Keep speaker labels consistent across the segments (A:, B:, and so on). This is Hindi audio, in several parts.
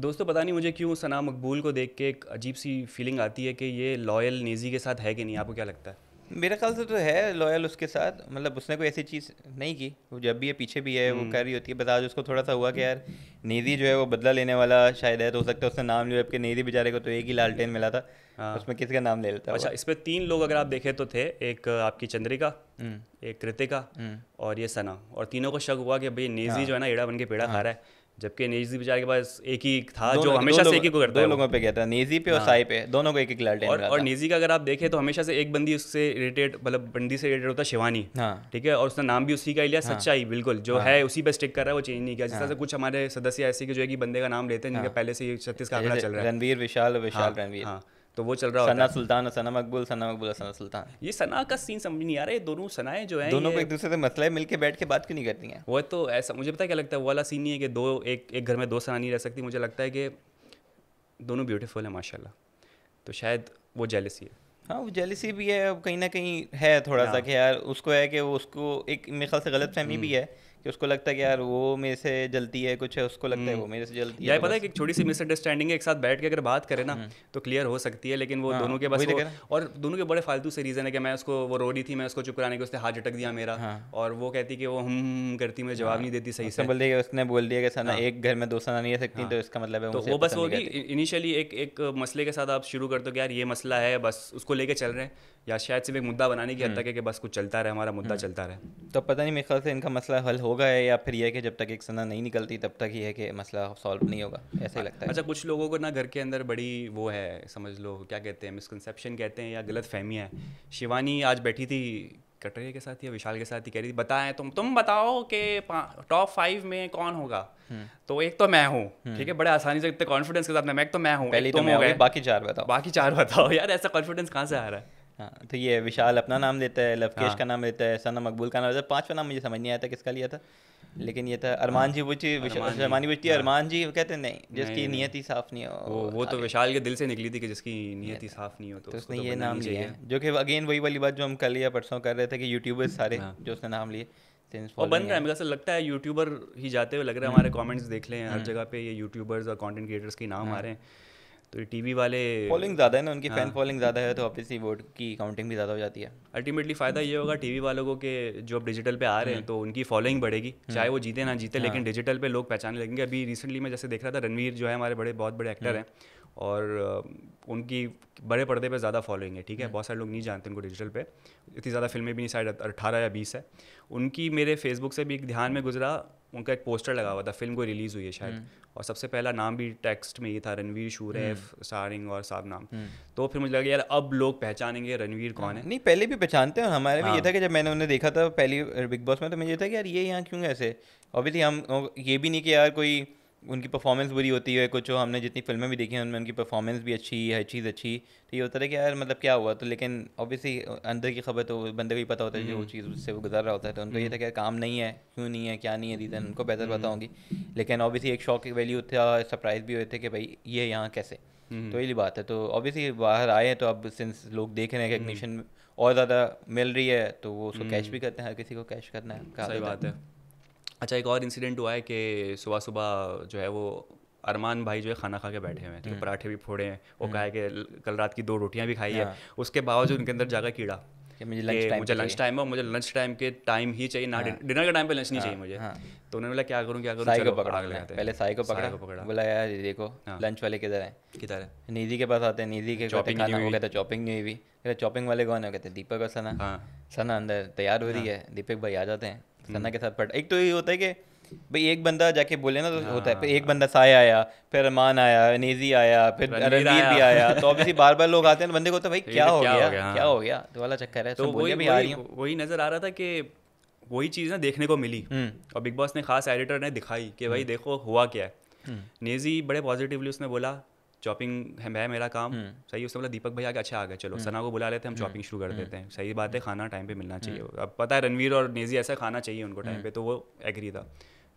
A: दोस्तों पता नहीं मुझे क्यों सना मकबूल को देख के एक अजीब सी फीलिंग आती है कि ये लॉयल नेजी के साथ है कि नहीं, आपको क्या लगता है?
B: मेरे ख्याल से तो है लॉयल उसके साथ, मतलब उसने कोई ऐसी चीज़ नहीं की। वो जब भी है पीछे भी है, वो
A: हम्म।
B: कर रही होती है। बस आज उसको थोड़ा सा हुआ कि यार नेजी जो है वो बदला लेने वाला शायद है, तो हो सकता है उसने नाम लिया, जबकि नेजी बेचारे को तो एक ही लालटेन मिला था,
A: हाँ।
B: उसमें किसी का नाम ले लेता
A: अच्छा,
B: हुआ।
A: इसमें तीन लोग अगर आप देखें तो थे, एक आपकी चंद्रिका,
B: हम्म।
A: एक कृतिका
B: हम्म।
A: और ये सना। और तीनों को शक हुआ कि भाई नेजी
B: हाँ।
A: जो है ना एड़ा बन के पेड़ा खा
B: हाँ।
A: रहा है, जबकि नेजी बेचारे के पास एक ही था जो
B: दो
A: हमेशा से
B: लोग,
A: एक ही को करता
B: दो
A: है वो।
B: लोगों पे गया था, नेजी पे और
A: हाँ।
B: साई पे, दोनों को एक एक लालटेन मिला
A: और
B: था।
A: निजी का अगर आप देखें तो हमेशा से एक बंदी उससे रिलेटेड, मतलब बंदी से रिलेटेड होता है शिवानी।
B: हाँ।
A: ठीक है, और उसने नाम भी उसी का ही लिया,
B: हाँ।
A: सच्चाई बिल्कुल जो
B: हाँ।
A: है उसी पे स्टिक कर रहा है, वो चेंज नहीं किया। जिस तरह से
B: हाँ।
A: कुछ हमारे सदस्य ऐसे कि जो है कि बंदे का नाम लेते हैं जिनके
B: हाँ।
A: पहले से ही 36 का आंकड़ा
B: जैसे
A: चल रहा है।
B: रणवीर विशाल और विशाल
A: हाँ।
B: रणवीर,
A: हाँ। तो वो चल रहा होता
B: सना
A: है।
B: सुल्तान और सना मकबूल, सना मकबूल और सना सुल्तान।
A: ये सना का सीन समझ नहीं आ रहा है, ये दोनों सनाएं जो हैं
B: दोनों को
A: ये।
B: एक दूसरे से मसला है, मिलके बैठ के बात क्यों नहीं करती हैं?
A: वो तो ऐसा मुझे पता है क्या लगता है, वो वाला सीन नहीं है कि दो एक घर में दो सना नहीं रह सकती। मुझे लगता है कि दोनों ब्यूटीफुल है माशाल्लाह, तो शायद वो जेलसी है।
B: हाँ, वो जेलिसी भी है, अब कहीं ना कहीं है थोड़ा सा
A: हाँ।
B: कि यार उसको है कि वो उसको एक मेरे ख्याल से गलत फहमी भी है कि उसको लगता है कि यार वो मेरे से जलती है, कुछ है उसको लगता है वो मेरे से जलती है,
A: या
B: तो
A: पता है
B: बस।
A: कि एक छोटी सी मिसअंडरस्टैंडिंग है, एक साथ बैठ के अगर बात करें ना तो क्लियर हो सकती है, लेकिन वो
B: हाँ,
A: दोनों के बस
B: वही तो
A: वो।
B: कह रहा हूँ।
A: और दोनों के बड़े फालतू से रीज़न है कि मैं उसको, वो रो रही थी, मैं उसको चुप कराने के उसने हाथ झटक दिया मेरा।
B: हाँ।
A: और वो कहती कि वो करती, मुझे जवाब नहीं देती सही
B: उसने
A: से।
B: बोल दिया कि उसने बोल दिया कि सना
A: हाँ।
B: एक घर में दो सना नहीं रह सकती,
A: हाँ।
B: तो इसका मतलब है वो
A: तो
B: मुझसे
A: वो बस
B: पसंद
A: वो
B: नहीं
A: होगी
B: करती।
A: इनिशियली एक मसले के साथ आप शुरू कर दो कि यार ये मसला है, बस उसको लेके चल रहे हैं, या शायद सिर्फ एक मुद्दा बनाने की हद तक है कि बस कुछ चलता रहे, हमारा मुद्दा चलता रहे।
B: तो पता नहीं, मेरे ख्याल से इनका मसला हल होगा है, या फिर ये है कि जब तक एक सना नहीं निकलती तब तक ही है कि मसला सॉल्व नहीं होगा, ऐसा ही लगता
A: अच्छा,
B: है।
A: कुछ लोगों को ना घर के अंदर बड़ी वो है, समझ लो क्या कहते हैं, मिसकंसेप्शन कहते हैं या गलत फहमियाँ है। शिवानी आज बैठी थी कटरिया के साथ या विशाल के साथ ही, कह रही थी बताएं तुम बताओ कि टॉप 5 में कौन होगा। तो एक तो मैं हूँ, ठीक है, बड़े आसानी से इतने कॉन्फिडेंस के साथ मैं एक तो मैं हूँ,
B: पहले
A: एक
B: तो
A: तुम
B: मैं
A: हो
B: होगी,
A: गए,
B: बाकी चार बताओ।
A: बाकी 4 बताओ। यार ऐसा कॉन्फिडेंस कहाँ से आ रहा है?
B: हाँ, तो ये विशाल अपना नाम लेता है, लवकेश का
A: हाँ।
B: नाम लेता है, सना मकबूल का नाम लेता है, पांचवा नाम मुझे समझ नहीं आया था किसका लिया था, लेकिन ये था
A: हाँ।
B: अरमान जी बुची,
A: अरमान जी।
B: शर्मानी बुची,
A: हाँ।
B: अरमान जी। वो कहते हैं नहीं, जिसकी
A: नहीं नहीं,
B: नियत ही साफ नहीं हो
A: वो तो
B: आगे।
A: विशाल के दिल से निकली थी कि जिसकी नियत ही
B: नियत है।
A: साफ नहीं हो तो
B: तो
A: उसको
B: उसने
A: तो
B: ये
A: बनना
B: नाम
A: नहीं
B: लिए
A: चाहिए।
B: हैं, जो कि अगेन वही वाली बात जो हम कल या परसों कर रहे थे कि यूट्यूबर्स सारे
A: हाँ।
B: जो उसने नाम लिए, सिंस
A: और बन
B: फॉलोइंग
A: रहा है,
B: है।
A: मेरे को ऐसा लगता है यूट्यूबर ही जाते हुए लग रहा है, हमारे कमेंट्स देख लें हर जगह पे ये यूट्यूबर्स और कंटेंट क्रिएटर्स के नाम आ रहे हैं। तो ये टीवी वाले,
B: फॉलोइंग ज़्यादा है ना उनकी, फैन
A: हाँ,
B: फॉलोइंग ज़्यादा है, तो ऑब्वियसली वोट की काउंटिंग भी ज़्यादा हो जाती है।
A: अल्टीमेटली फ़ायदा ये होगा टीवी वालों को कि जो अब डिजिटल पे आ रहे हैं तो उनकी फॉलोइंग बढ़ेगी, चाहे वो जीते ना जीते, लेकिन डिजिटल पे लोग पहचानने लगेंगे। अभी रिसेंटली मैं जैसे देख रहा था, रणवीर जो है हमारे बहुत बड़े एक्टर हैं, और उनकी बड़े पर्दे पे ज़्यादा फॉलोइंग है, ठीक है, बहुत सारे लोग नहीं जानते उनको डिजिटल पे, इतनी ज़्यादा फिल्में भी नहीं, शायद 18 या 20 है उनकी। मेरे फेसबुक से भी एक ध्यान में गुजरा, उनका एक पोस्टर लगा हुआ था, फिल्म को रिलीज़ हुई है शायद, और सबसे पहला नाम भी टेक्स्ट में ही था, रणवीर शूरैफ स्टारिंग और साहब नाम। तो फिर मुझे लगा यार अब लोग पहचानेंगे रणवीर कौन है।
B: नहीं, पहले भी पहचानते हैं, और हमारे भी ये
A: हाँ।
B: था कि जब मैंने उन्हें देखा था पहली बिग बॉस में, तो मुझे ये था कि यार ये यहाँ क्यों ऐसे। ऑब्वियसली हम ये भी नहीं कि यार कोई उनकी परफॉर्मेंस बुरी होती है, कुछ जो हमने जितनी फिल्में भी देखी हैं उनमें उनकी परफॉर्मेंस भी अच्छी, हर चीज़ अच्छी, तो ये होता है कि यार मतलब क्या हुआ। तो लेकिन ऑब्वियसली अंदर की खबर तो बंदे को ही पता होता है जो वो चीज़ उससे वो गुजर रहा होता है, तो उनको ये था कि यार काम नहीं है, क्यों नहीं है, क्या नहीं है, रीज़न उनको बेहतर पता होंगी। लेकिन ऑब्वियसली एक शॉक वैल्यू था, सरप्राइज भी हुए थे कि भाई ये यहाँ कैसे। तो यही बात है, तो ऑब्वियसली बाहर आए हैं, तो अब सिंस लोग देख रहे हैं, रिकग्निशन और ज़्यादा मिल रही है, तो वो उसको कैश भी करते हैं, हर किसी को कैश करना है, कहा
A: सही
B: जाता
A: बात है। अच्छा, एक और इंसिडेंट हुआ है कि सुबह सुबह जो है वो अरमान भाई जो है खाना खा के बैठे हुए हैं, तो पराठे भी फोड़े हैं, वो कहा है कि कल रात की 2 रोटियां भी खाई है,
B: हाँ।
A: उसके बावजूद उनके अंदर जागा कीड़ा
B: कि मुझे
A: कि
B: लंच टाइम
A: मुझे लंच टाइम है, मुझे लंच टाइम के टाइम ही चाहिए ना, डिनर के टाइम पे लंच नहीं चाहिए मुझे।
B: हाँ।
A: तो उन्होंने बोला क्या करूँ क्या करूँ,
B: साई को
A: चलो
B: पकड़ा
A: आग
B: उन्होंने,
A: लगाते हैं।
B: पहले साई को
A: साई को पकड़ा।
B: बोला यार ये देखो
A: हाँ।
B: लंच वाले किधर हैं।
A: किधर है?
B: निधि के पास आते हैं, निधि के कहते
A: चॉपिंग
B: खाना,
A: नहीं
B: वो
A: हुई।
B: कहते चॉपिंग नहीं हुई, कहते चॉपिंग वाले कौन है, कहते दीपक और सना।
A: हाँ।
B: सना अंदर तैयार हो रही है, दीपक भाई आ जाते हैं सना के साथ। पट एक तो ये होता है कि भाई एक बंदा जाके बोले ना तो होता है, फिर एक बंदा साय आया, फिर अरमान आया, नेजी आया, फिर
A: रणवीर
B: रणवीर भी आया, तो ऑब्वियसली बार बार लोग आते हैं, तो बंदे को होता है भाई क्या हो गया, क्या हो गया, तो वाला चक्कर है।
A: तो
B: बोल
A: वही
B: दिया भाई आ रही
A: वही
B: हूँ।
A: वही नज़र आ रहा था कि वही चीज़ ना देखने को मिली, और बिग बॉस ने खास एडिटर ने दिखाई कि भाई देखो हुआ क्या है। नेजी बड़े पॉजिटिवली उसने बोला चॉपिंग है मेरा काम, सही। उसने बोला दीपक भाई आगे, अच्छा आ गए, चलो सना को बुला लेते हैं, हम चॉपिंग शुरू कर देते हैं, सही बात है, खाना टाइम पे मिलना चाहिए। अब पता है रणवीर और नेजी ऐसा खाना चाहिए उनको टाइम पे, तो वो एग्री था।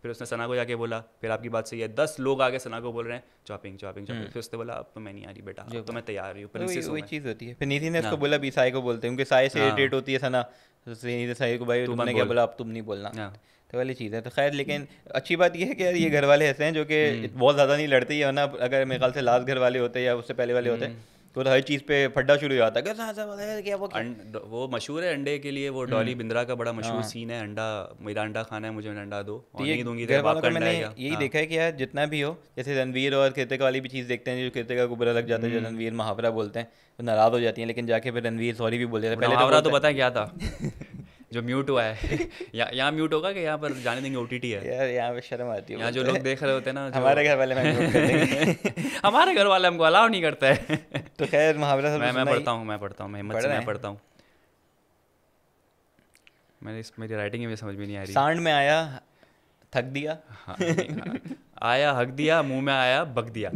A: फिर उसने सना को जाके बोला, फिर आपकी बात सही है, 10 लोग आगे सना को बोल रहे हैं चॉपिंग चॉपिंग चॉपिंग, फिर उसने बोला अब तो मैं नहीं आ रही बेटा, अब तो मैं तैयार हूँ, प्रिंसेस हूँ
B: वही
A: मैं।
B: चीज़ होती है। फिर निधि ने उसको
A: हाँ।
B: बोला भी साई को बोलते हैं, क्योंकि साई से
A: हाँ।
B: इरिटेट होती है सना, तो साई को भाई
A: तू
B: तुमने
A: मत
B: क्या
A: बोल।
B: बोला, अब तुम नहीं बोलना।
A: हाँ।
B: तो वाली चीज़ है। तो खैर, लेकिन अच्छी बात ये है कि यार ये घर वाले ऐसे हैं जो कि बहुत ज़्यादा नहीं लड़ते ही, वरना अगर मेरे ख्याल से लास्ट घर वाले होते या उससे पहले वाले होते तो हर चीज़ पे फड्डा शुरू हो जाता है, क्या वो क्या।
A: वो मशहूर है अंडे के लिए, वो डॉली बिंद्रा का बड़ा मशहूर सीन है, अंडा मेरा अंडा खाना है, मुझे अंडा दो,
B: तो
A: और
B: ये
A: नहीं दूंगी
B: घर
A: तो बाप
B: वालों
A: का
B: का
A: अंडा
B: मैंने
A: आएगा।
B: यही देखा है कि यार जितना भी हो, जैसे रणवीर और कृतिका वाली भी चीज़ देखते हैं, जो कृतिका को बुरा लग जाता है जो रणवीर मुहावरा बोलते हैं, तो नाराज़ हो जाती हैं, लेकिन जाके फिर रणवीर सॉरी भी बोल देता है। पहले
A: मुहावरा तो
B: बोलता
A: पता है क्या था जो म्यूट हुआ है यहाँ म्यूट होगा कि यहाँ पर जाने देंगे, ओटीटी है
B: यार यहाँ पे शर्म आती है,
A: यहाँ जो लोग देख रहे होते हैं ना,
B: हमारे घर वाले मैं म्यूट कर देंगे
A: हमारे घर वाले हमको अलाउ नहीं करता है
B: तो खैर मुहावरा सब
A: मैं पढ़ता हूँ, मैं हिम्मत से मैं पढ़ता हूँ। मेरी राइटिंग में समझ में नहीं आ रही।
B: सांड में आया थक दिया,
A: आया हक दिया, मुंह में आया बक दिया।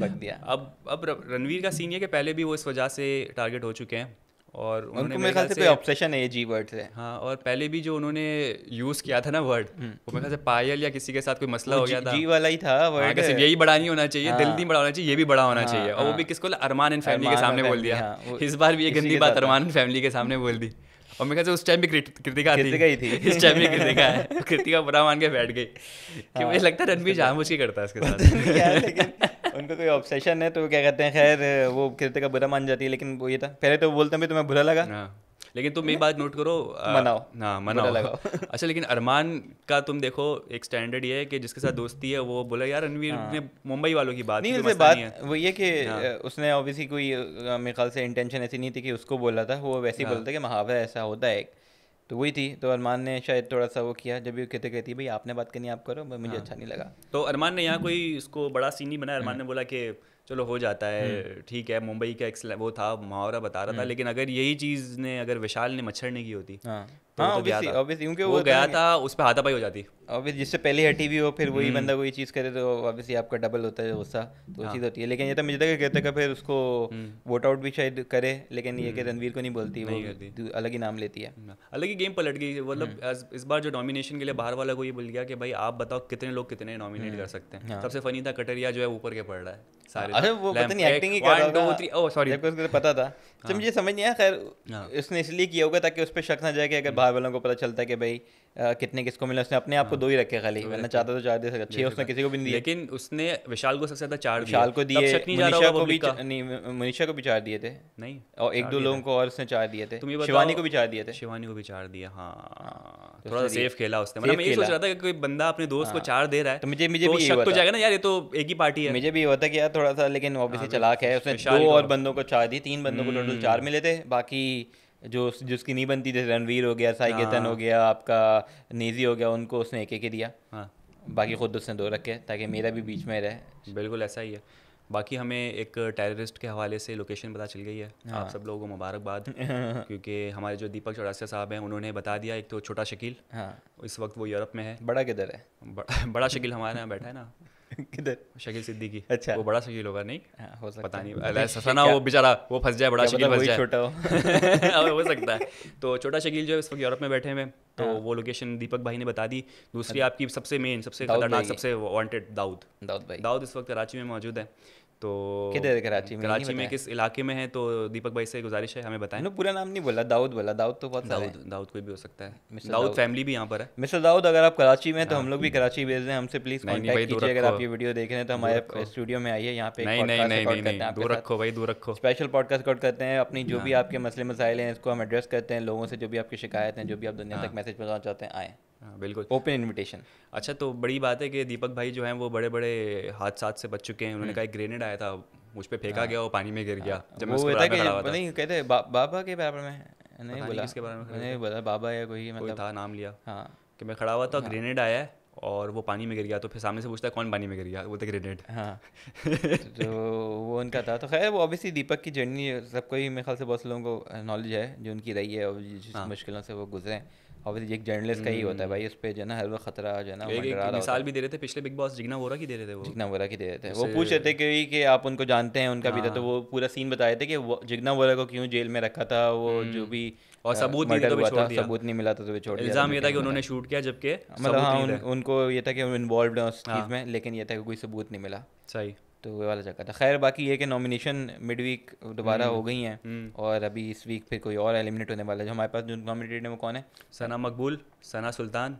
A: अब रणवीर का सीन ये कि पहले भी वो इस वजह से टारगेट हो चुके हैं, और
B: उनको मेरे ख्याल से कोई ऑब्सेशन है ये जी वर्ड से।
A: हाँ, और पहले भी जो उन्होंने यूज़ किया था ना वर्ड, वो मेरे ख्याल से पायल या किसी के साथ कोई मसला हो गया था,
B: जी वाला ही था वर्ड।
A: सिर्फ यही बड़ा नहीं होना चाहिए, दिल नहीं बड़ा होना चाहिए, ये भी बड़ा होना चाहिए। और वो भी किसको, अरमान एंड फैमिली के सामने बोल दिया। इस बार भी ये गंदी बात अरमान एंड फैमिली के सामने बोल दी, और मेरे ख्याल से उस टाइम भी कृतिका थी, इस टाइम भी कृतिका है। कृतिका बुरा मान के बैठ गई कि मुझे लगता है रणवीर जानबूझ के करता है इसके साथ।
B: लेकिन उनको कोई ऑब्सेशन है तो क्या कहते हैं, खैर वो कृतिका बुरा मान जाती है, लेकिन वो ये था पहले तो बोलते हैं तुम्हें बुरा लगा,
A: लेकिन तुम मेरी बात नोट करो, मनाओ। अच्छा, लेकिन अरमान का तुम देखो एक स्टैंडर्ड ये है कि जिसके साथ दोस्ती है वो बोला यार रणवीर ने मुंबई वालों की बात
B: नहीं, उससे बात वो ये कि उसने ऑब्वियसली कोई मेरे ख्याल से इंटेंशन ऐसी नहीं थी कि उसको बोला था, वो वैसे ही बोलता कि मुहावरा ऐसा होता है, तो वही थी। तो अरमान ने शायद थोड़ा सा वो किया, जब भी कहती भाई आपने बात करनी आप करो, मुझे अच्छा नहीं लगा।
A: तो अरमान ने यहाँ कोई इसको बड़ा सीन नहीं बनाया, अरमान ने बोला कि चलो हो जाता है, ठीक है, मुंबई का एक वो था मुहावरा बता रहा था, लेकिन अगर यही चीज़ ने अगर विशाल ने मच्छर ने की होती तो
B: ऑब्वियसली क्योंकि
A: वो गया था उस पर हाथापाई हो जाती।
B: ऑब्वियसली जिससे पहले हटी हुई हो, फिर वही बंदा कोई चीज़ करे तो ऑब्वियसली आपका डबल होता है गुस्सा, तो वो चीज़ होती है। लेकिन ये तो मुझे तक कहते का फिर उसको वोट आउट भी शायद करे, लेकिन ये कि रणवीर को नहीं बोलती, वो अलग ही नाम लेती है,
A: अलग ही गेम पलट गई। मतलब इस बार जो नॉमिनेशन के लिए बाहर वाला को ये बोल गया कि भाई आप बताओ कितने लोग कितने नॉमिनेट कर सकते हैं। सबसे फनी था कटरिया जो है ऊपर के पड़ रहा है सारे,
B: अरे वो पता नहीं एक्टिंग ही कर रहा होगा,
A: सॉरी
B: उसको पता था, तो मुझे समझ नहीं आया। खैर उसने इसलिए किया होगा ताकि उस पर शक ना जाए कि अगर बाहर वालों को पता चलता है कि भाई कितने किसको मिला, उसने अपने आप को 2 ही रखे खाली, वरना चाहता तो 4 दे सकता, 6 उसने किसी को भी नहीं दिए,
A: लेकिन उसने विशाल को सबसे ज्यादा 4 दिए,
B: विशाल को दिए, मनीषा को भी
A: नहीं,
B: मनीषा को भी 4 दिए थे,
A: नहीं,
B: और 1-2 लोगों को और उसने 4 दिए थे, शिवानी को भी 4 दिए थे,
A: शिवानी को भी 4 दिए। हाँ, थोड़ा सेफ खेला उसने। मतलब मैं ये सोच रहा था कि कोई बंदा अपने दोस्त को 4 दे रहा है तो मुझे भी शक तो जाएगा ना यार, ये तो एक ही पार्टी है,
B: मुझे भी होता कि यार थोड़ा सा, लेकिन ऑब्वियसली चालाक है, उसने 2 और बंदों को 4 दी, 3 बंदों को टोटल 4 मिले थे, बाकी जो जिसकी नहीं बनती, जैसे रणवीर हो गया, साई केतन हो गया, आपका नेजी हो गया, उनको उसने एक दिया, बाकी खुद उसने 2 रखे ताकि मेरा भी बीच में रहे।
A: बिल्कुल ऐसा ही है। बाकी हमें एक टेररिस्ट के हवाले से लोकेशन पता चल गई है। आप सब लोगों को मुबारकबाद क्योंकि हमारे जो दीपक चौरसिया साहब हैं उन्होंने बता दिया। एक तो छोटा शकील, इस वक्त वो यूरोप में है।
B: बड़ा किधर है?
A: बड़ा शकील हमारे यहाँ बैठा है ना
B: किधर?
A: शकील सिद्दीकी।
B: अच्छा,
A: वो बड़ा शकील होगा नहीं?
B: हो सकता
A: पता नहीं, सना वो बेचारा वो फंस जाए, बड़ा शकील फंस जाए,
B: छोटा हो
A: हो सकता है। तो छोटा शकील जो है इस वक्त यूरोप में बैठे हुए, तो वो लोकेशन दीपक भाई ने बता दी। दूसरी आपकी सबसे मेन, सबसे खतरनाक, सबसे वांटेड दाऊद इस वक्त कराची में मौजूद है। तो
B: किधर है कराची में?
A: कराची में किस इलाके में है? तो दीपक भाई से गुजारिश है हमें बताएं।
B: पूरा नाम नहीं बोला, दाऊद बोला। दाऊद तो बहुत सारे,
A: दाऊद कोई भी हो सकता है, दाऊद फैमिली भी यहाँ पर है।
B: मिस्टर दाऊद, अगर आप कराची में तो हम लोग भी कराची भेज दें, हमसे प्लीज कांटेक्ट कीजिए। अगर आप ये वीडियो देख रहे हैं तो हमारे स्टूडियो में आइए, यहाँ पे
A: नहीं, दूर रखो भाई, दूर रखो।
B: स्पेशल पॉडकास्ट रिकॉर्ड करते हैं, अपनी जो भी आपके मसले मसाइल हैं इसको हम एड्रेस करते हैं, लोगों से जो भी आपकी शिकायत हैं, जो भी आप दुनिया तक मैसेज पहुँचाना चाहते हैं, आएँ।
A: बिल्कुल,
B: ओपन इनविटेशन।
A: अच्छा, तो बड़ी बात है कि दीपक भाई जो हैं वो बड़े बड़े हादसात से बच चुके हैं। उन्होंने कहा एक ग्रेनेड आया था, मुझ पे फेंका गया, वो पानी में गिर गया। जब मैं उसको खड़ा हुआ था,
B: नहीं कहते बाबा के बारे में नहीं बोला,
A: किसके बारे में
B: नहीं बोला, बाबा या कोई मतलब
A: था, नाम लिया।
B: हाँ,
A: कि मैं खड़ा हुआ था, ग्रेनेड आया है और वो पानी में गिर गया। तो फिर सामने से पूछता है कौन पानी में गिर गया, बोलते ग्रेनेड।
B: हाँ तो वो उनका था। तो खैर वो ऑब्वियसली दीपक की जर्नी सबको ही मेरे ख्याल से बहुत लोगों को नॉलेज है जो उनकी रही है और जिस मुश्किलों से वो गुजरे। ऑब्वियसली एक जर्नलिस्ट का ही होता है भाई, उस पर जो है ना हर वक्त खतरा जो है ना,
A: एक मिसाल भी दे रहे थे पिछले बिग बॉस जिग्ना वोरा की दे रहे थे, वो
B: जिग्ना वोरा की दे रहे थे। वो पूछ रहे थे कि आप उनको जानते हैं, उनका भी था, तो वो पूरा सीन बताए थे कि जिग्ना वोरा को क्यों जेल में रखा था, वो जो भी
A: और सबूत नहीं मिला तो
B: सबूत नहीं मिला था तो छोड़ दिया।
A: इल्जाम ये था कि उन्होंने शूट किया, जबकि
B: मतलब हाँ उनको ये था कि वो इन्वॉल्व है उस चीज़ में, लेकिन ये था कि कोई सबूत नहीं मिला।
A: सही,
B: तो वो वाला चक्कर था। खैर बाकी ये कि नॉमिनेशन मिड वीक दोबारा हो गई हैं और अभी इस वीक फिर कोई और एलिमिनेट होने वाला है। जो हमारे पास जो नॉमिनेटेड है वो कौन है?
A: सना मकबूल, सना सुल्तान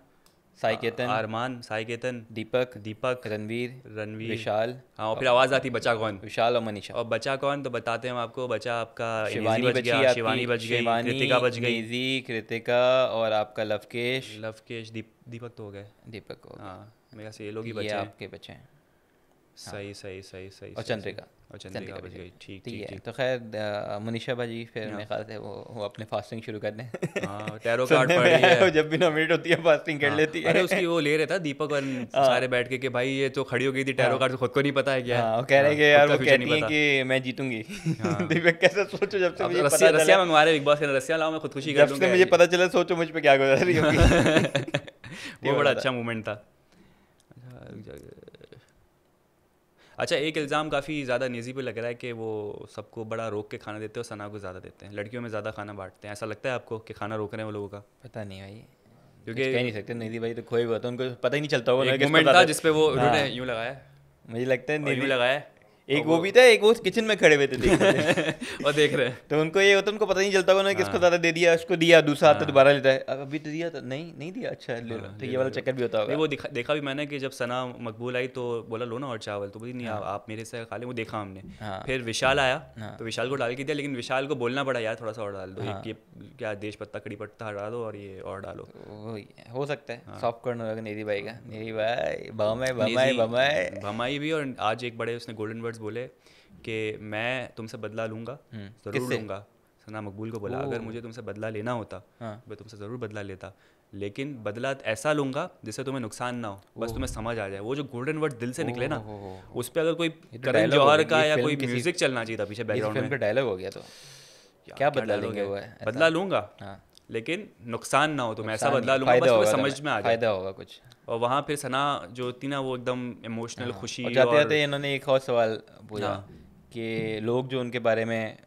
B: साई केतन,
A: अरमान, साई केतन,
B: दीपक,
A: दीपक,
B: रणवीर,
A: विशाल।
B: विशाल,
A: हाँ, और फिर आवाज़ आती बचा कौन।
B: विशाल और मनीषा।
A: और बचा कौन तो बताते हैं हम आपको। बचा आपका नेजी
B: शिवानी
A: बच
B: बची
A: गया,
B: आपकी,
A: शिवानी बच गई,
B: शिवानी,
A: कृतिका बच गई,
B: नेजी, कृतिका और आपका लवकेश,
A: लवकेश, दीपक तो हो गए।
B: दीपक को।
A: हाँ, मेरे ख्याल से ये लोग ही
B: ये
A: बचे हैं।
B: आपके बचे हैं।
A: सही सही सही सही
B: और
A: सही,
B: चंद्रिका,
A: और चंद्रिका बच
B: बची।
A: गई। ठीक
B: ठीक
A: ठीक
B: है,
A: ठीक।
B: तो खैर मनीषा भाजी फिर
A: हाँ।
B: मेरे ख्याल से वो अपने फास्टिंग शुरू कर दें।
A: हाँ, टैरो कार्ड
B: सुनने
A: पढ़
B: में
A: रही
B: आया, वो
A: है।
B: जब भी नॉमिनेट होती है फास्टिंग कर
A: हाँ,
B: लेती
A: अरे
B: है।
A: उसकी वो ले रहे था दीपक और
B: हाँ।
A: सारे बैठ के कि भाई ये तो खड़ी हो गई थी टैरो
B: हाँ।
A: कार्ड, खुद को नहीं पता है क्या है।
B: हाँ, वो कह रहे हैं कि
A: हाँ,
B: यार
A: खुद का
B: वो
A: फ्यूचर
B: कहती
A: नहीं
B: हैं
A: पता।
B: कि मैं जीतूंगी।
A: हाँ।
B: दीपक कैसे सोचो, जब से
A: अब
B: मुझे
A: रस्सियाँ
B: पता
A: रस्सियाँ
B: चला,
A: मंगवा रहे बिग बॉस के अंदर, रस्सियाँ लाओ मैं खुदकुशी कर
B: जब से
A: दूंगा।
B: मुझे पता चला सोचो मुझ पे क्या गुजर रही होगी।
A: वो बड़ा अच्छा मोमेंट था। अच्छा, एक इल्ज़ाम काफ़ी ज़्यादा निजी पे लग रहा है कि वो सबको बड़ा रोक के खाना देते हैं और सना को ज़्यादा देते हैं, लड़कियों में ज़्यादा खाना बांटते हैं। ऐसा लगता है आपको कि खाना रोक रहे हैं वो लोगों का?
B: पता नहीं भाई,
A: क्योंकि
B: कह नहीं सकते। निधि भाई तो खोए हुआ था, उनको पता ही नहीं चलता होगा
A: एक मोमेंट था जिसपे वो उन्होंने यूँ लगाया
B: मुझे लगता है
A: और यूँ
B: निधि,
A: लगाया
B: एक वो भी था, एक वो किचन में खड़े हुए थे देख रहे थे।
A: और देख रहे हैं।
B: तो उनको ये होता, उनको पता नहीं चलता उन्होंने किसको ज़्यादा दे दिया, उसको दिया, दूसरा हाथ तो दोबारा लेता है, अभी तो दिया था, नहीं दिया, अच्छा ले लो। तो ये वाला चक्कर भी होता
A: नहीं,
B: होगा।
A: वो देखा भी मैंने कि जब सना मकबूल आई तो बोला लो ना और चावल, तो बोली नहीं आप मेरे से खा लें, वो देखा हमने।
B: हाँ।
A: फिर विशाल आया
B: हाँ।
A: तो विशाल को डाल के दिया, लेकिन विशाल को बोलना पड़ा यार थोड़ा सा और डाल दो,
B: हाँ।
A: ये क्या तेज पत्ता कड़ी पत्ता हटा दो और ये और डालो।
B: वो हो सकता है सॉफ्ट कॉर्नर होगा निधि भाई का। निधि भाई बमाई बमाई।
A: भमाई भी। और आज एक बड़े उसने गोल्डन वर्ड्स बोले कि मैं तुमसे बदला लूंगा, ज़रूर
B: किससे?
A: लूंगा। सना मकबूल को बोला अगर मुझे तुमसे बदला लेना होता
B: हाँ।
A: मैं तुमसे ज़रूर बदला लेता, लेकिन बदला ऐसा लूंगा जिससे तुम्हें नुकसान ना हो, बस तुम्हें समझ आ जाए। वो जो गोल्डन वर्ड दिल से निकले ना, उस पर अगर कोई करण
B: dialogue हो
A: जौहर
B: गया,
A: का
B: ये
A: या
B: film
A: कोई
B: किसी-
A: म्यूजिक चलना चाहिए था पीछे
B: इस
A: बैकग्राउंड
B: फिल्म
A: में।
B: का डायलॉग हो गया। तो क्या बदला
A: dialogue
B: लेंगे
A: है?
B: वो है ऐसा?
A: बदला लूंगा
B: हाँ,
A: लेकिन नुकसान ना हो, तो मैं ऐसा
B: नुकसान
A: बदला
B: नहीं,
A: लूंगा
B: फायदा
A: बस तुम्हें
B: होगा
A: समझ
B: तुम्हें,
A: में आ जाए।
B: फायदा होगा कुछ।
A: और वहाँ फिर सना जो थी ना वो एकदम इमोशनल खुशी,
B: और जाते
A: और
B: जाते इन्होंने एक और सवाल पूछा
A: हाँ।
B: कि लोग जो उनके बारे में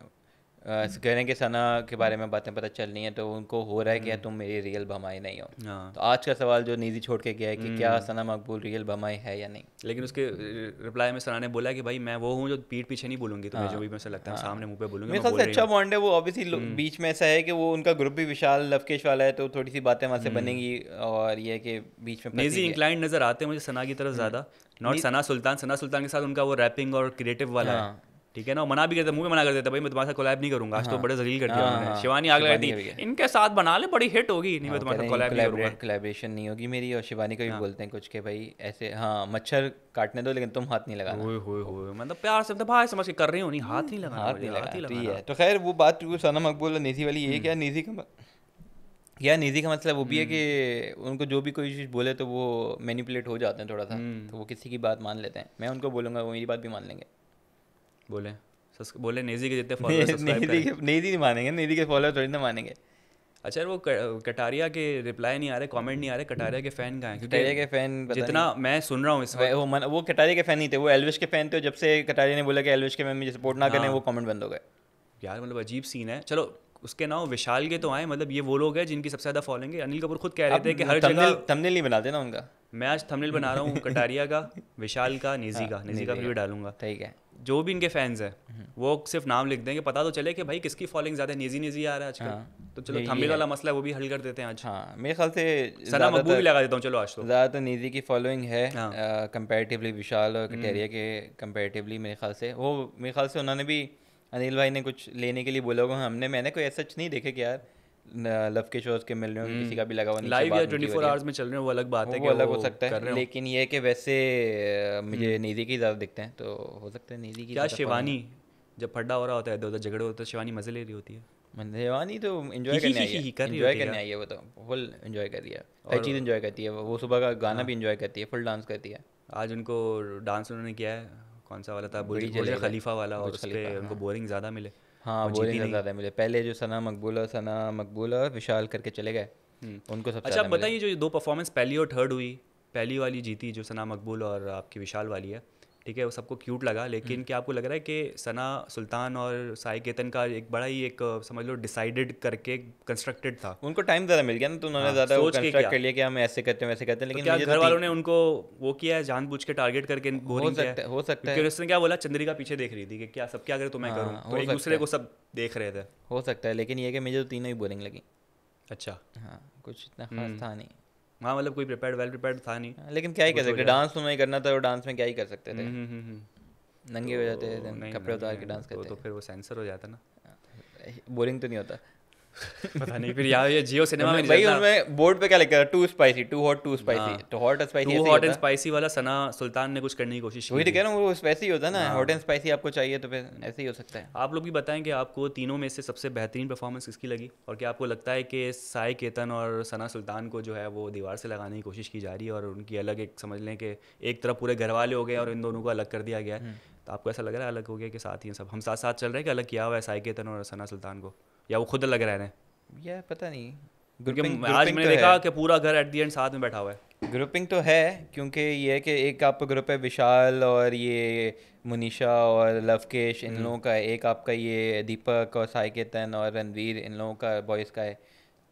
B: कह रहे हैं कि सना के बारे में बातें पता चल रही हैं, तो उनको हो रहा है कि यार तुम मेरी रियल भमाई नहीं हो।
A: हाँ।
B: तो आज का सवाल जो नीजी छोड़ के गया है कि क्या सना मकबूल रियल भमाई है या नहीं।
A: लेकिन उसके रिप्लाई में सना ने बोला कि भाई मैं वो हूँ जो पीठ पीछे नहीं बोलूंगी तुम्हें, जो भी मुझे लगता है सामने मुंह पे बोलूंगी।
B: मेरे
A: मैं
B: ख्याल
A: बोल
B: से
A: रही
B: अच्छा
A: हूँ।
B: बॉन्ड है वो। ऑब्वियसली बीच में ऐसा है कि वो उनका ग्रुप भी विशाल लवकेश वाला है, तो थोड़ी सी बातें वहाँ से बनेंगी। और ये है कि बीच में
A: नेजी इंक्लाइंड नजर आते हैं मुझे सना की तरफ ज़्यादा, नॉट सना सुल्तान। सना सुल्तान के साथ उनका वो रैपिंग और क्रिएटिव वाला है, ठीक है ना। वो मना भी करता, मुंह में मना कर देता भाई मैं तुम्हारे साथ कोलैब नहीं करूंगा। आज तो बड़े जलील कर दिया उन्होंने। शिवानी आग लगाई थी इनके साथ बना ले, बड़ी हिट होगी, नहीं मैं तुम्हारे साथ कोलैब नहीं करूंगा,
B: कोलैबोरेशन नहीं होगी मेरी। और शिवानी का भी बोलते हैं कुछ के भाई ऐसे, हाँ मच्छर काटने दो लेकिन तुम हाथ नहीं लगाना।
A: होए मतलब प्यार से मतलब भाई समझ के कर रही हो, नहीं हाथ नहीं लगाना,
B: हाथ नहीं
A: हाथ ही
B: लगाना।
A: लगाना।
B: तो खैर वो बात सना मकबूल और निधि वाली ये क्या निधि का या निधि का मतलब वो भी है कि उनको जो भी कोई चीज़ बोले तो वो मैनिपुलेट हो जाते हैं थोड़ा सा, तो वो किसी की बात मान लेते हैं। मैं उनको बोलूँगा वो मेरी बात भी मान लेंगे।
A: बोले नेजी के जितने फॉलोअर्स सब्सक्राइब करें।
B: नेजी नहीं मानेंगे, नेजी के फॉलोअर थोड़ी ना मानेंगे।
A: अच्छा वो कटारिया के रिप्लाई नहीं आ रहे, कमेंट नहीं आ रहे, कटारिया के फैन कहाँ हैं?
B: कटारिया
A: क्योंकि
B: के फैन
A: जितना मैं सुन रहा हूँ इस वक्त
B: वो कटारिया के फैन नहीं थे, वो एल्विश के फैन थे। जब से कटारिया ने बोला कि एल्विश के फैन मुझे सपोर्ट ना करें, वो कमेंट बंद हो गए।
A: यार मतलब अजीब सीन है। चलो उसके ना विशाल के तो आए, मतलब ये वो लोग हैं जिनकी सबसे ज़्यादा फॉलोइंग है। अनिल कपूर खुद कह रहे थे कि हर जगह
B: थंबनेल नहीं बनाते ना उनका।
A: मैं आज थंबनेल बना रहा हूँ कटारिया का, विशाल का, निजी का, निजी का भी डालूंगा।
B: ठीक है,
A: जो भी इनके फैंस हैं वो सिर्फ नाम लिख देंगे, पता तो चले कि भाई किसकी फॉलोइंग ज़्यादा। निजी आ रहा है आजकल, तो चलो थंबनेल वाला मसला है वो भी हल कर देते हैं आज।
B: हाँ मेरे ख्याल से
A: सना मकबूल भी लगा देता हूँ चलो आज तो।
B: ज़्यादातर निजी की फॉलोइंग है कंपैरेटिवली विशाल और कटारिया के कंपैरेटिवली। मेरे ख्याल से उन्होंने भी अनिल भाई ने कुछ लेने के लिए बोला होगा। मैंने कोई ऐसा नहीं देखे कि यार लव के शोज के मिल रहे हो, किसी का भी लगा हुआ
A: लाइव या 24 आवर्स में चल रहे हो वो अलग बात है,
B: वो अलग हो सकता है। लेकिन ये है कि वैसे मुझे निधि की ज़्यादा दिखते हैं, तो हो सकता है निधि की।
A: क्या शिवानी जब फड्डा हो रहा होता है, इधर उधर झगड़े होते हैं, शिवानी मजे ले रही होती है।
B: शिवानी तो एंजॉय करने आई है, वो तो फुल एंजॉय कर रही है, हर चीज़ एंजॉय करती है। वो सुबह का गाना भी एंजॉय करती है, फुल डांस करती है।
A: आज उनको डांस उन्होंने किया है, कौन सा वाला था, बुर्ज खलीफा वाला, और उस पर उनको बोरिंग ज़्यादा मिले।
B: हाँ बोरिंग ज़्यादा मिले। पहले जो सना मकबूल और विशाल करके चले गए उनको सबसे।
A: अच्छा बताइए जो 2 परफॉर्मेंस पहली और थर्ड हुई, पहली वाली जीती जो सना मकबूल और आपकी विशाल वाली है, ठीक है, वो सबको क्यूट लगा। लेकिन क्या आपको लग रहा है कि सना सुल्तान और साई केतन का एक बड़ा ही एक समझ लो डिसाइडेड करके कंस्ट्रक्टेड था?
B: उनको टाइम ज़्यादा मिल गया ना, तो उन्होंने ज़्यादा कंस्ट्रक्ट कर लिया कि हम ऐसे करते हैं वैसे करते हैं। लेकिन
A: क्या घर वालों ने उनको वो किया है जानबूझ के टारगेट करके बोरिंग किया है?
B: हो सकता है।
A: क्योंकि उसने क्या बोला, चंद्रिका पीछे देख रही थी कि क्या सब क्या करे तो मैं करूँ, तो एक दूसरे को सब देख रहे थे।
B: हो सकता है, लेकिन ये कि मुझे तो तीनों ही बोरिंग लगी।
A: अच्छा
B: हाँ कुछ इतना खास था नहीं।
A: हाँ मतलब कोई वेल प्रिपेयर्ड था नहीं।
B: लेकिन क्या ही कर सकते, डांस तो नहीं करना था, और डांस में क्या ही कर सकते थे, नंगे हो जाते
A: तो
B: थे, कपड़े उतार के डांस करते।
A: तो फिर वो सेंसर हो जाता ना।
B: बोरिंग तो नहीं होता?
A: पता नहीं फिर यार ये जियो सिनेमा में
B: भाई उनमें बोर्ड पे क्या लिखा है, too spicy, too hot too spicy, तो हॉट और spicy
A: too hot and spicy वाला सना सुल्तान ने कुछ करने की कोशिश की।
B: वही तो कह रहा हूँ, वो वैसे ही होता है ना, हॉट एंड स्पाइसी आपको चाहिए तो फिर ऐसे ही हो सकता है।
A: आप लोग भी बताएं कि आपको तीनों में से सबसे बेहतरीन परफॉर्मेंस किसकी लगी, और क्या आपको लगता है कि साई केतन और सना सुल्तान को जो है वो दीवार से लगाने की कोशिश की जा रही है, और उनकी अलग एक समझ लें कि एक तरफ पूरे घर वाले हो गए और इन दोनों को अलग कर दिया गया है, तो आपको ऐसा लग रहा है अलग हो गया कि साथ ही सब हम साथ साथ चल रहे हैं कि अलग किया हुआ है साई केतन और सना सुल्तान को, या वो खुद अलग रह रहे हैं?
B: यार पता नहीं,
A: क्योंकि आज मैंने देखा कि पूरा घर एट द एंड साथ में बैठा हुआ है।
B: ग्रुपिंग तो है, क्योंकि ये है कि एक आपका ग्रुप है विशाल और ये मुनीषा और लवकेश, इन लोगों का है, एक आपका ये दीपक और साई केतन और रणवीर, इन लोगों का बॉयज़ का है,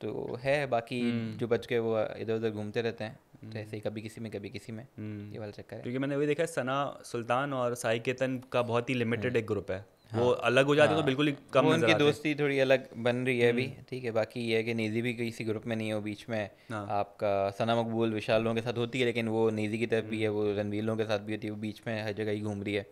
B: तो है। बाकी जो बच के वो इधर उधर घूमते रहते हैं, तो ऐसे ही कभी किसी में कभी किसी में, ये वाला चक्कर है।
A: क्योंकि मैंने वही देखा है, सना सुल्तान और साई केतन का बहुत ही लिमिटेड एक ग्रुप है, वो अलग हो जाते तो बिल्कुल ही कम नजर
B: उनकी
A: आते।
B: दोस्ती थोड़ी अलग बन रही है अभी, ठीक है। बाकी ये है कि नेजी भी किसी ग्रुप में नहीं है, वो बीच में आपका सना मकबूल विशाल लोगों के साथ होती है, लेकिन वो नेजी की तरफ भी है, वो रणवीर लोगों के साथ भी होती है, वो बीच में हर जगह ही घूम रही है।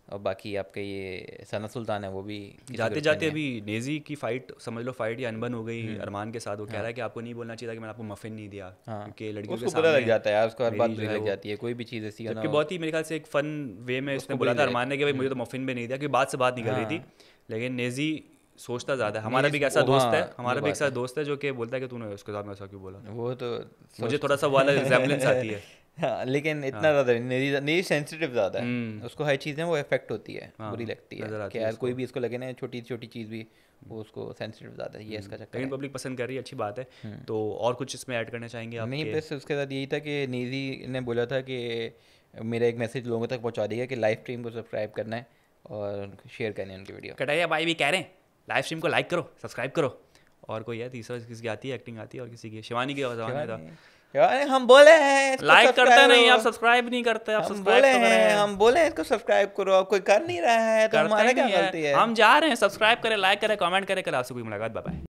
B: और बाकी आपका ये सना सुल्तान है, वो भी
A: जाते जाते अभी नेजी की फाइट समझ लो, फाइट या अनबन हो गई अरमान के साथ, वो कह रहा है कि आपको नहीं बोलना चाहिए था कि मैंने आपको मफिन नहीं दिया, क्योंकि लड़कियों के
B: सामने लग जाता है, उसको हर बात बुरी लग जाती है, कोई भी चीज़ ऐसी
A: जबकि बहुत ही मेरे ख्याल से एक फन वे में उसने बोला था अरमान ने कि भाई मुझे तो मफिन भी नहीं दिया, क्योंकि बात से बात निकल रही थी। लेकिन नेजी सोचता ज़्यादा है। हमारा भी एक ऐसा दोस्त है, हमारा भी एक ऐसा दोस्त है जो कि बोलता है कि तूने उसके साथ में ऐसा क्यों बोला,
B: वो तो
A: मुझे थोड़ा सा वाला रिजेम्बलेंस आती है।
B: हाँ, लेकिन इतना ज़्यादा नहीं, सेंसिटिव ज़्यादा है, उसको हर चीज़ें वो इफेक्ट होती है, बुरी लगती है कि यार कोई भी इसको लगे ना छोटी छोटी चीज़ भी, वो उसको सेंसिटिव ज़्यादा है, ये इसका चक्कर है।
A: लेकिन पब्लिक पसंद कर रही है, अच्छी बात है। तो और कुछ इसमें ऐड करना चाहेंगे आप?
B: नहीं, बस उसके साथ यही था कि नेजी ने बोला था कि मेरा एक मैसेज लोगों तक पहुँचा दिया कि लाइव स्ट्रीम को सब्सक्राइब करना है और शेयर करना है उनकी वीडियो।
A: कटारिया भाई भी कह रहे हैं लाइव स्ट्रीम को लाइक करो, सब्सक्राइब करो। और कोई है तीसरा किसकी आती है, एक्टिंग आती है, और किसी की शिवानी की आवाज़ था
B: यार, हम बोले हैं
A: लाइक करते नहीं, आप सब्सक्राइब नहीं करते, आप सब्सक्राइब तो करें।
B: हम बोले हैं इसको सब्सक्राइब करो, आप कोई कर नहीं रहा है, तो हमारा क्या गलती है?
A: हम जा रहे हैं, सब्सक्राइब करें, लाइक करें, कमेंट करें। कल आपसे कोई मुलाकात, बाय बाय।